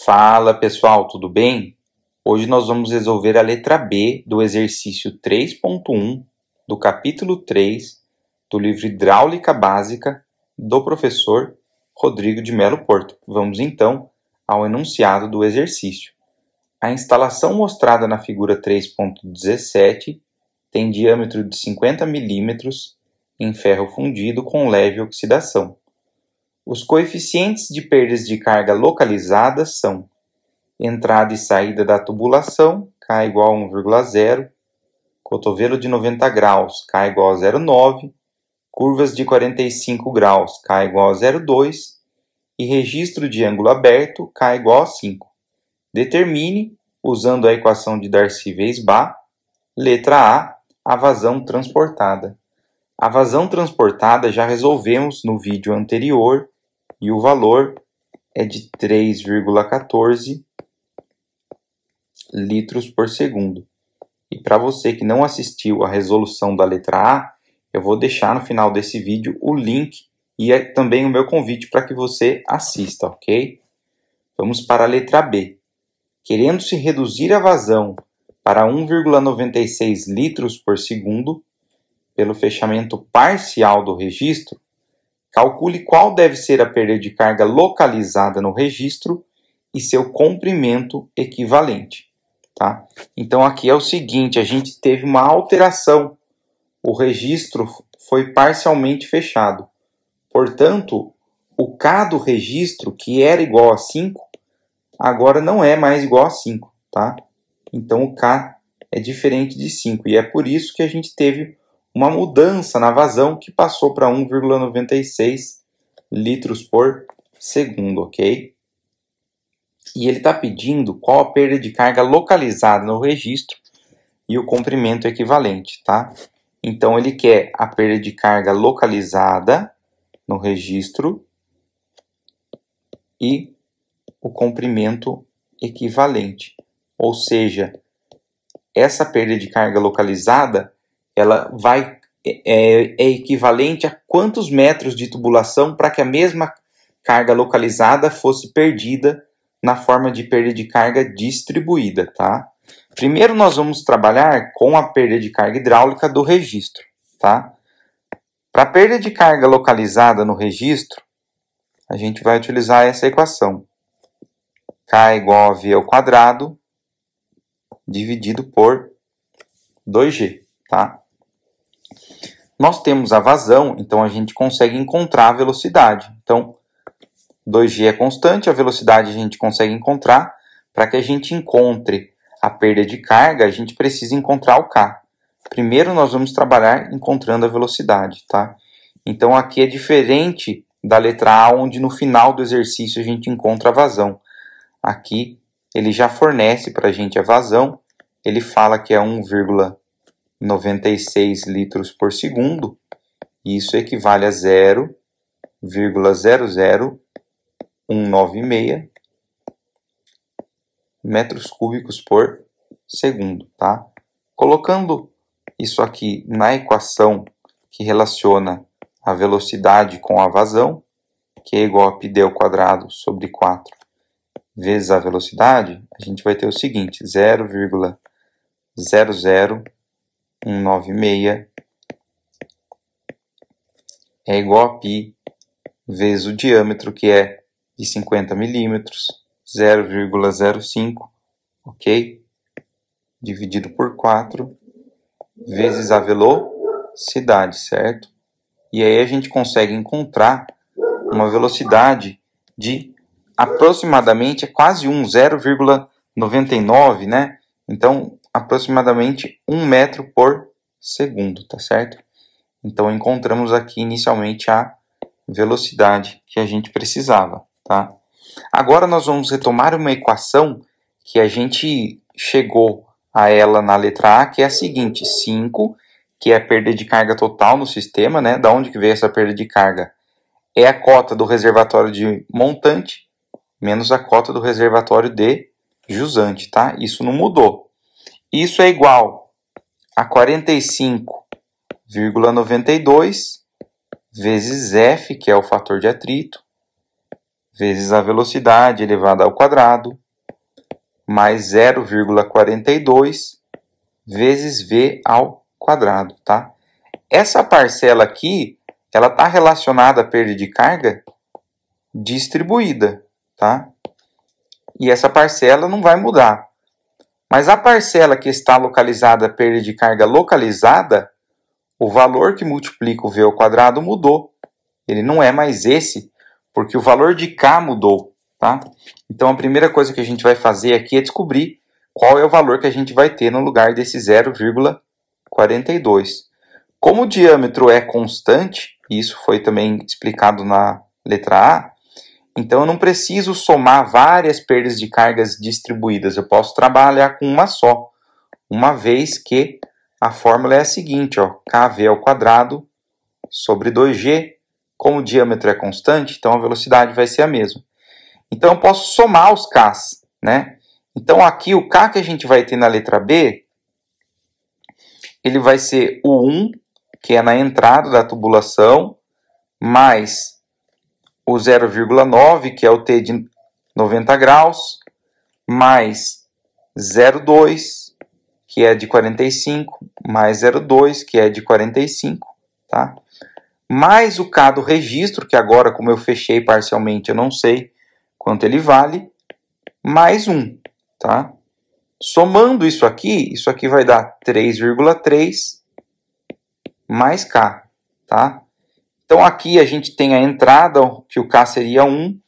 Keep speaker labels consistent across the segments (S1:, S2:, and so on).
S1: Fala pessoal, tudo bem? Hoje nós vamos resolver a letra B do exercício 3.1 do capítulo 3 do livro Hidráulica Básica do professor Rodrigo de Melo Porto. Vamos então ao enunciado do exercício. A instalação mostrada na figura 3.17 tem diâmetro de 50 mm em ferro fundido com leve oxidação. Os coeficientes de perdas de carga localizadas são entrada e saída da tubulação, K igual a 1,0, cotovelo de 90 graus, K igual a 0,9, curvas de 45 graus, K igual a 0,2 e registro de ângulo aberto, K igual a 5. Determine, usando a equação de Darcy-Weisbach, letra A vazão transportada. A vazão transportada já resolvemos no vídeo anterior e o valor é de 3,14 litros por segundo. E para você que não assistiu à resolução da letra A, eu vou deixar no final desse vídeo o link e também o meu convite para que você assista, ok? Vamos para a letra B. Querendo-se reduzir a vazão para 1,96 litros por segundo, pelo fechamento parcial do registro, calcule qual deve ser a perda de carga localizada no registro e seu comprimento equivalente. Tá? Então aqui é o seguinte, a gente teve uma alteração, o registro foi parcialmente fechado. Portanto, o K do registro, que era igual a 5, agora não é mais igual a 5. Tá? Então o K é diferente de 5 e é por isso que a gente teve uma mudança na vazão que passou para 1,96 litros por segundo, ok? E ele está pedindo qual a perda de carga localizada no registro e o comprimento equivalente, tá? Então ele quer a perda de carga localizada no registro e o comprimento equivalente. Ou seja, essa perda de carga localizada ela é equivalente a quantos metros de tubulação para que a mesma carga localizada fosse perdida na forma de perda de carga distribuída, tá? Primeiro nós vamos trabalhar com a perda de carga hidráulica do registro, tá? Para a perda de carga localizada no registro, a gente vai utilizar essa equação. K igual a V ao quadrado dividido por 2G, tá? Nós temos a vazão, então a gente consegue encontrar a velocidade. Então, 2G é constante, a velocidade a gente consegue encontrar. Para que a gente encontre a perda de carga, a gente precisa encontrar o K. Primeiro nós vamos trabalhar encontrando a velocidade, tá? Então aqui é diferente da letra A, onde no final do exercício a gente encontra a vazão. Aqui ele já fornece para a gente a vazão, ele fala que é 1,96 litros por segundo, e isso equivale a 0,00196 metros cúbicos por segundo, tá? Colocando isso aqui na equação que relaciona a velocidade com a vazão, que é igual a πd ao quadrado sobre 4 vezes a velocidade, a gente vai ter o seguinte, 0,00196 é igual a π vezes o diâmetro, que é de 50 milímetros, 0,05, ok? Dividido por 4, vezes a velocidade, certo? E aí a gente consegue encontrar uma velocidade de aproximadamente, quase 0,99, né? Então, aproximadamente 1 metro por segundo, tá certo? Então, encontramos aqui inicialmente a velocidade que a gente precisava, tá? Agora nós vamos retomar uma equação que a gente chegou a ela na letra A, que é a seguinte, 5, que é a perda de carga total no sistema, né? Da onde que veio essa perda de carga? É a cota do reservatório de montante menos a cota do reservatório de jusante, tá? Isso não mudou. Isso é igual a 45,92 vezes F, que é o fator de atrito, vezes a velocidade elevada ao quadrado, mais 0,42 vezes v ao quadrado, tá? Essa parcela aqui, ela está relacionada à perda de carga distribuída, tá? E essa parcela não vai mudar. Mas a parcela que está localizada à perda de carga localizada, o valor que multiplica o v ao quadrado mudou. Ele não é mais esse, porque o valor de K mudou, tá? Então, a primeira coisa que a gente vai fazer aqui é descobrir qual é o valor que a gente vai ter no lugar desse 0,42. Como o diâmetro é constante, e isso foi também explicado na letra A, então eu não preciso somar várias perdas de cargas distribuídas, eu posso trabalhar com uma só, uma vez que a fórmula é a seguinte, ó, kv ao quadrado sobre 2g, como o diâmetro é constante, então a velocidade vai ser a mesma. Então eu posso somar os k's, né? Então aqui o k que a gente vai ter na letra B, ele vai ser o 1, que é na entrada da tubulação, mais o 0,9, que é o T de 90 graus, mais 0,2, que é de 45, mais 0,2, que é de 45, tá? Mais o K do registro, que agora, como eu fechei parcialmente, eu não sei quanto ele vale, mais 1, tá? Somando isso aqui vai dar 3,3 mais K, tá? Então, aqui a gente tem a entrada, que o K seria 1.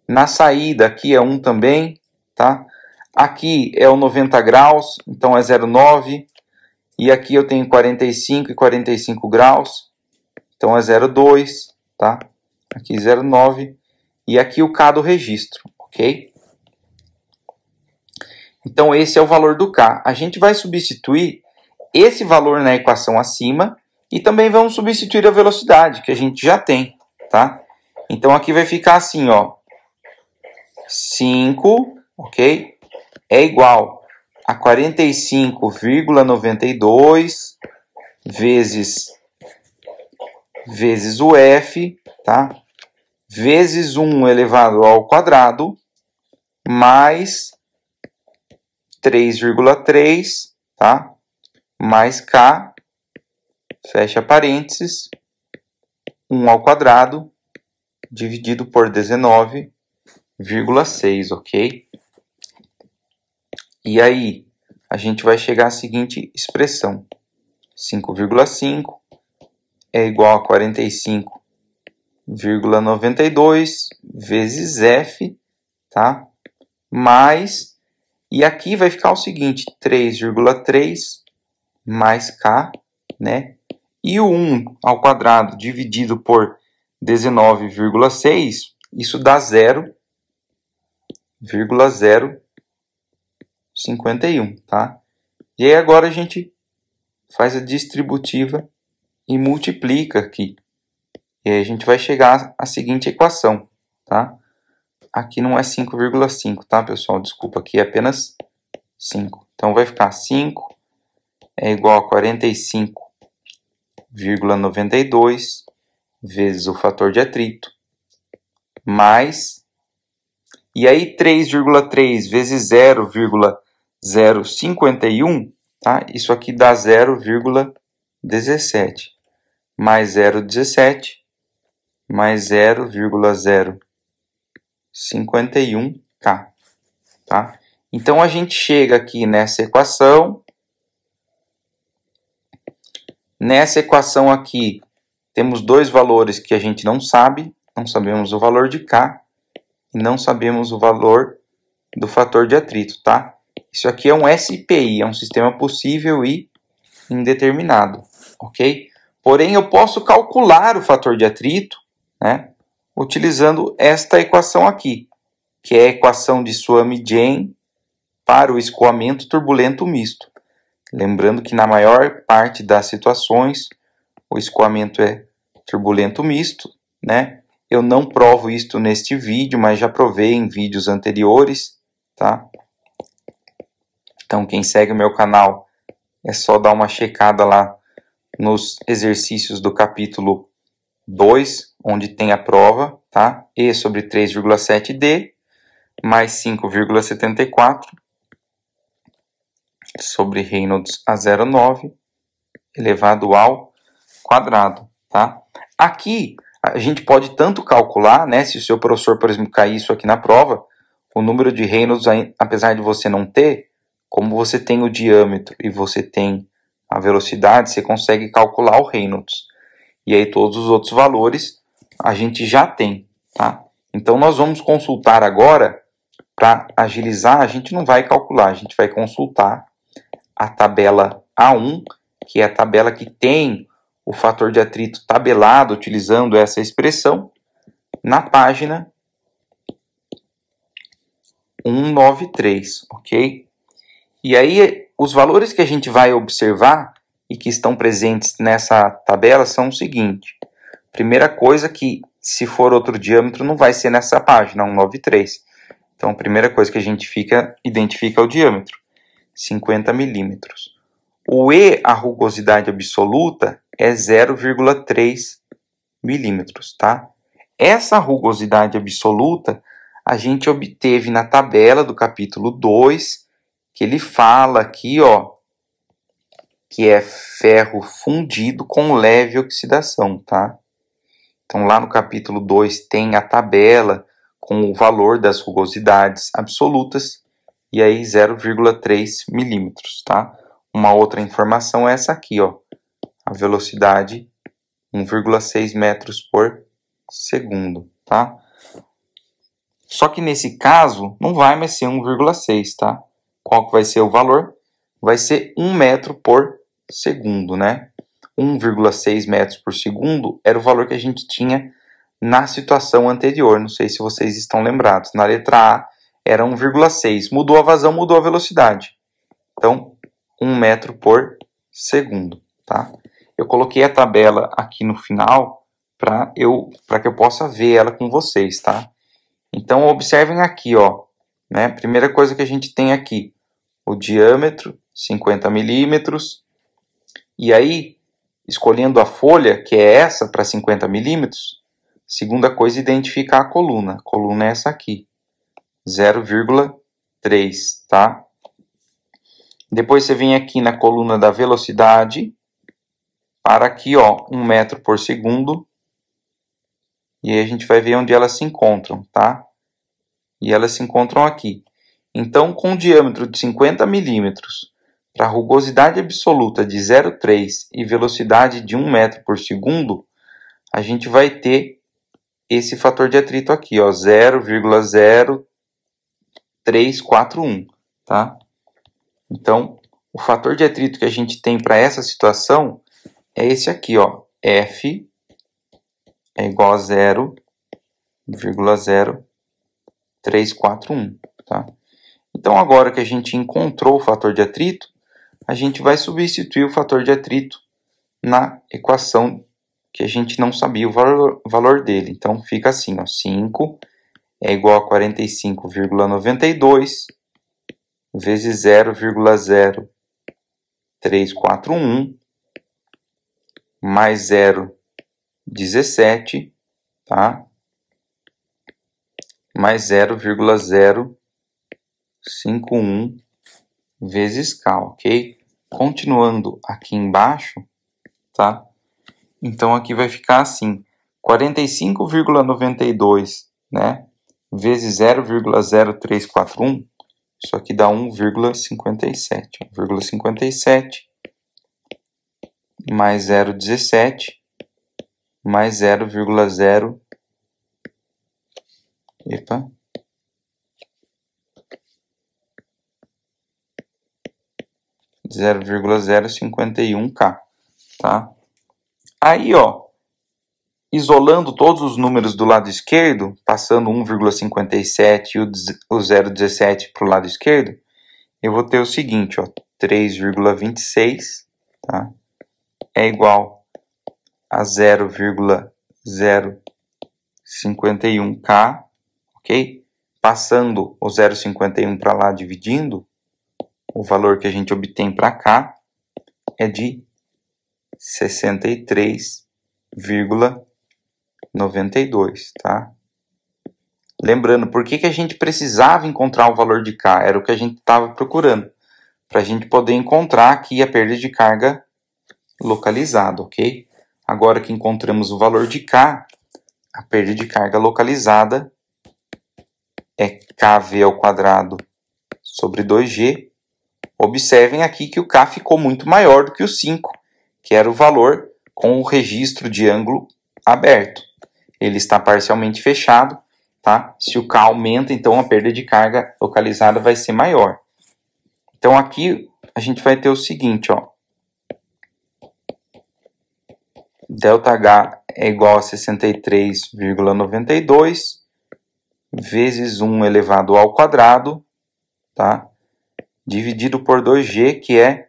S1: Na saída, aqui é 1 também, tá? Aqui é o 90 graus, então é 0,9. E aqui eu tenho 45 e 45 graus, então é 0,2, tá? Aqui 0,9. E aqui o K do registro, ok? Então, esse é o valor do K. A gente vai substituir esse valor na equação acima e também vamos substituir a velocidade, que a gente já tem, tá? Então, aqui vai ficar assim, ó. 5, ok? É igual a 45,92 vezes o F, tá? Vezes 1 elevado ao quadrado, mais 3,3, tá? Mais K, fecha parênteses, 1 ao quadrado, dividido por 19,6, ok? E aí, a gente vai chegar à seguinte expressão. 5,5 é igual a 45,92 vezes F, tá? Mais, e aqui vai ficar o seguinte, 3,3 mais K, né? E o 1 ao quadrado dividido por 19,6, isso dá 0,051, tá? E aí agora a gente faz a distributiva e multiplica aqui. E aí a gente vai chegar à seguinte equação, tá? Aqui não é 5,5, tá, pessoal? Desculpa, aqui é apenas 5. Então vai ficar 5 é igual a 45,92 vezes o fator de atrito, mais, e aí 3,3 vezes 0,051, tá? Isso aqui dá 0,17, mais 0,17, mais 0,051K, tá? Então, a gente chega aqui nessa equação. Nessa equação aqui, temos dois valores que a gente não sabe. Não sabemos o valor de K e não sabemos o valor do fator de atrito, tá? Isso aqui é um SPI, é um sistema possível e indeterminado, ok? Porém, eu posso calcular o fator de atrito, né, utilizando esta equação aqui, que é a equação de Swamy-Jain para o escoamento turbulento misto. Lembrando que na maior parte das situações, o escoamento é turbulento misto, né? Eu não provo isto neste vídeo, mas já provei em vídeos anteriores, tá? Então, quem segue o meu canal, é só dar uma checada lá nos exercícios do capítulo 2, onde tem a prova. tá? E sobre 3,7D mais 5,74 sobre Reynolds a 0,9 elevado ao quadrado, tá? Aqui a gente pode tanto calcular, né, se o seu professor, por exemplo, cair isso aqui na prova, o número de Reynolds, apesar de você não ter, como você tem o diâmetro e você tem a velocidade, você consegue calcular o Reynolds. E aí todos os outros valores a gente já tem, tá? Então nós vamos consultar agora, para agilizar, a gente não vai calcular, a gente vai consultar a tabela A1, que é a tabela que tem o fator de atrito tabelado utilizando essa expressão, na página 193, ok? E aí, os valores que a gente vai observar e que estão presentes nessa tabela são o seguinte. Primeira coisa que, se for outro diâmetro, não vai ser nessa página, 193. Então, a primeira coisa que a gente identifica é o diâmetro, 50 milímetros. O E, a rugosidade absoluta, é 0,3 milímetros, tá? Essa rugosidade absoluta a gente obteve na tabela do capítulo 2, que ele fala aqui, ó, que é ferro fundido com leve oxidação, tá? Então, lá no capítulo 2 tem a tabela com o valor das rugosidades absolutas, e aí 0,3 milímetros, tá? Uma outra informação é essa aqui, ó, a velocidade 1,6 metros por segundo, tá? Só que nesse caso não vai mais ser 1,6, tá? Qual que vai ser o valor? Vai ser 1 metro por segundo, né? 1,6 metros por segundo era o valor que a gente tinha na situação anterior. Não sei se vocês estão lembrados. Na letra A era 1,6. Mudou a vazão, mudou a velocidade. Então, 1 metro por segundo, tá? Eu coloquei a tabela aqui no final para que eu possa ver ela com vocês, tá? Então, observem aqui, ó, né? Primeira coisa que a gente tem aqui, o diâmetro, 50 milímetros. E aí, escolhendo a folha, que é essa, para 50 milímetros, segunda coisa, identificar a coluna. A coluna é essa aqui, 0,3, tá? Depois você vem aqui na coluna da velocidade, para aqui, ó, 1 metro por segundo. E aí a gente vai ver onde elas se encontram, tá? E elas se encontram aqui. Então, com um diâmetro de 50 milímetros, para rugosidade absoluta de 0,3 e velocidade de 1 metro por segundo, a gente vai ter esse fator de atrito aqui, ó, 0,0341, tá? Então, o fator de atrito que a gente tem para essa situação é esse aqui, ó, F é igual a 0,0341, tá? Então, agora que a gente encontrou o fator de atrito, a gente vai substituir o fator de atrito na equação que a gente não sabia o valor dele. Então, fica assim, ó, 5 é igual a 45,92 vezes 0,0341 mais 0,17, tá? Mais 0,051 vezes K, ok? Continuando aqui embaixo, tá? Então, aqui vai ficar assim, 45,92, né? Vezes 0,0341, isso aqui dá 1,57. 1,57 mais 0,17 mais 0,0... Epa... 0,051K, tá? Aí, ó, isolando todos os números do lado esquerdo, passando 1,57 e o 0,17 para o lado esquerdo, eu vou ter o seguinte, ó, 3,26, tá? É igual a 0,051K, ok? Passando o 0,51 para lá, dividindo, o valor que a gente obtém para cá é de 63,92, tá? Lembrando, por que a gente precisava encontrar o valor de K? Era o que a gente estava procurando, para a gente poder encontrar aqui a perda de carga localizada, ok? Agora que encontramos o valor de K, a perda de carga localizada é KV ao quadrado sobre 2G. Observem aqui que o K ficou muito maior do que o 5, que era o valor com o registro de ângulo aberto. Ele está parcialmente fechado, tá? Se o K aumenta, então a perda de carga localizada vai ser maior. Então aqui a gente vai ter o seguinte, ó. ΔH é igual a 63,92 vezes 1 elevado ao quadrado, tá? Dividido por 2G, que é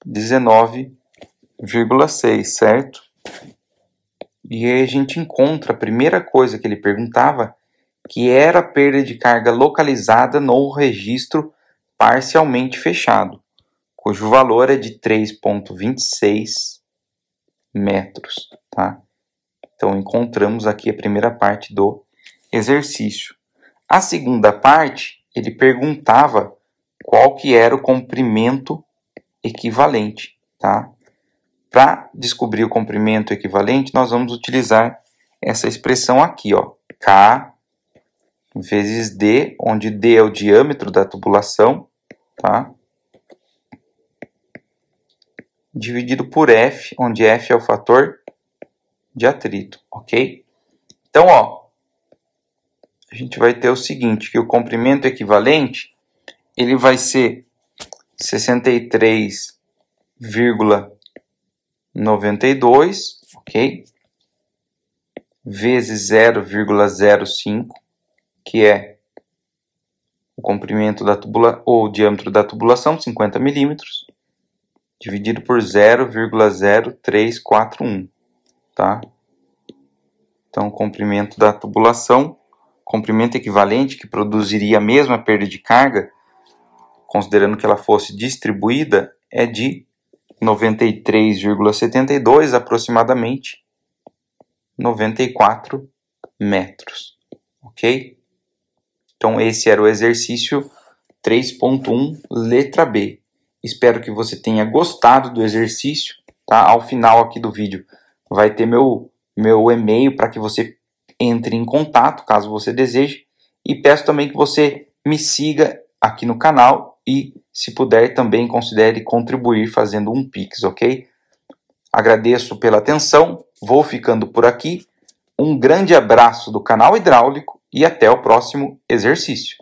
S1: 19,6, certo? E aí a gente encontra a primeira coisa que ele perguntava, que era a perda de carga localizada no registro parcialmente fechado, cujo valor é de 3,26 metros, tá? Então encontramos aqui a primeira parte do exercício. A segunda parte, ele perguntava qual que era o comprimento equivalente, tá? Para descobrir o comprimento equivalente, nós vamos utilizar essa expressão aqui, ó, K vezes D, onde D é o diâmetro da tubulação, tá? Dividido por F, onde F é o fator de atrito, ok? Então, ó, a gente vai ter o seguinte, que o comprimento equivalente, ele vai ser 63,92, ok? Vezes 0,05, que é o comprimento da tubulação, ou o diâmetro da tubulação, 50 milímetros, dividido por 0,0341, tá? Então, o comprimento da tubulação, comprimento equivalente, que produziria a mesma perda de carga, considerando que ela fosse distribuída, é de 93,72, aproximadamente 94 metros, ok? Então, esse era o exercício 3.1, letra B. Espero que você tenha gostado do exercício, tá? Ao final aqui do vídeo vai ter meu e-mail para que você entre em contato, caso você deseje. E peço também que você me siga aqui no canal e, se puder, também considere contribuir fazendo um Pix, ok? Agradeço pela atenção, vou ficando por aqui. Um grande abraço do canal Hidráulico e até o próximo exercício.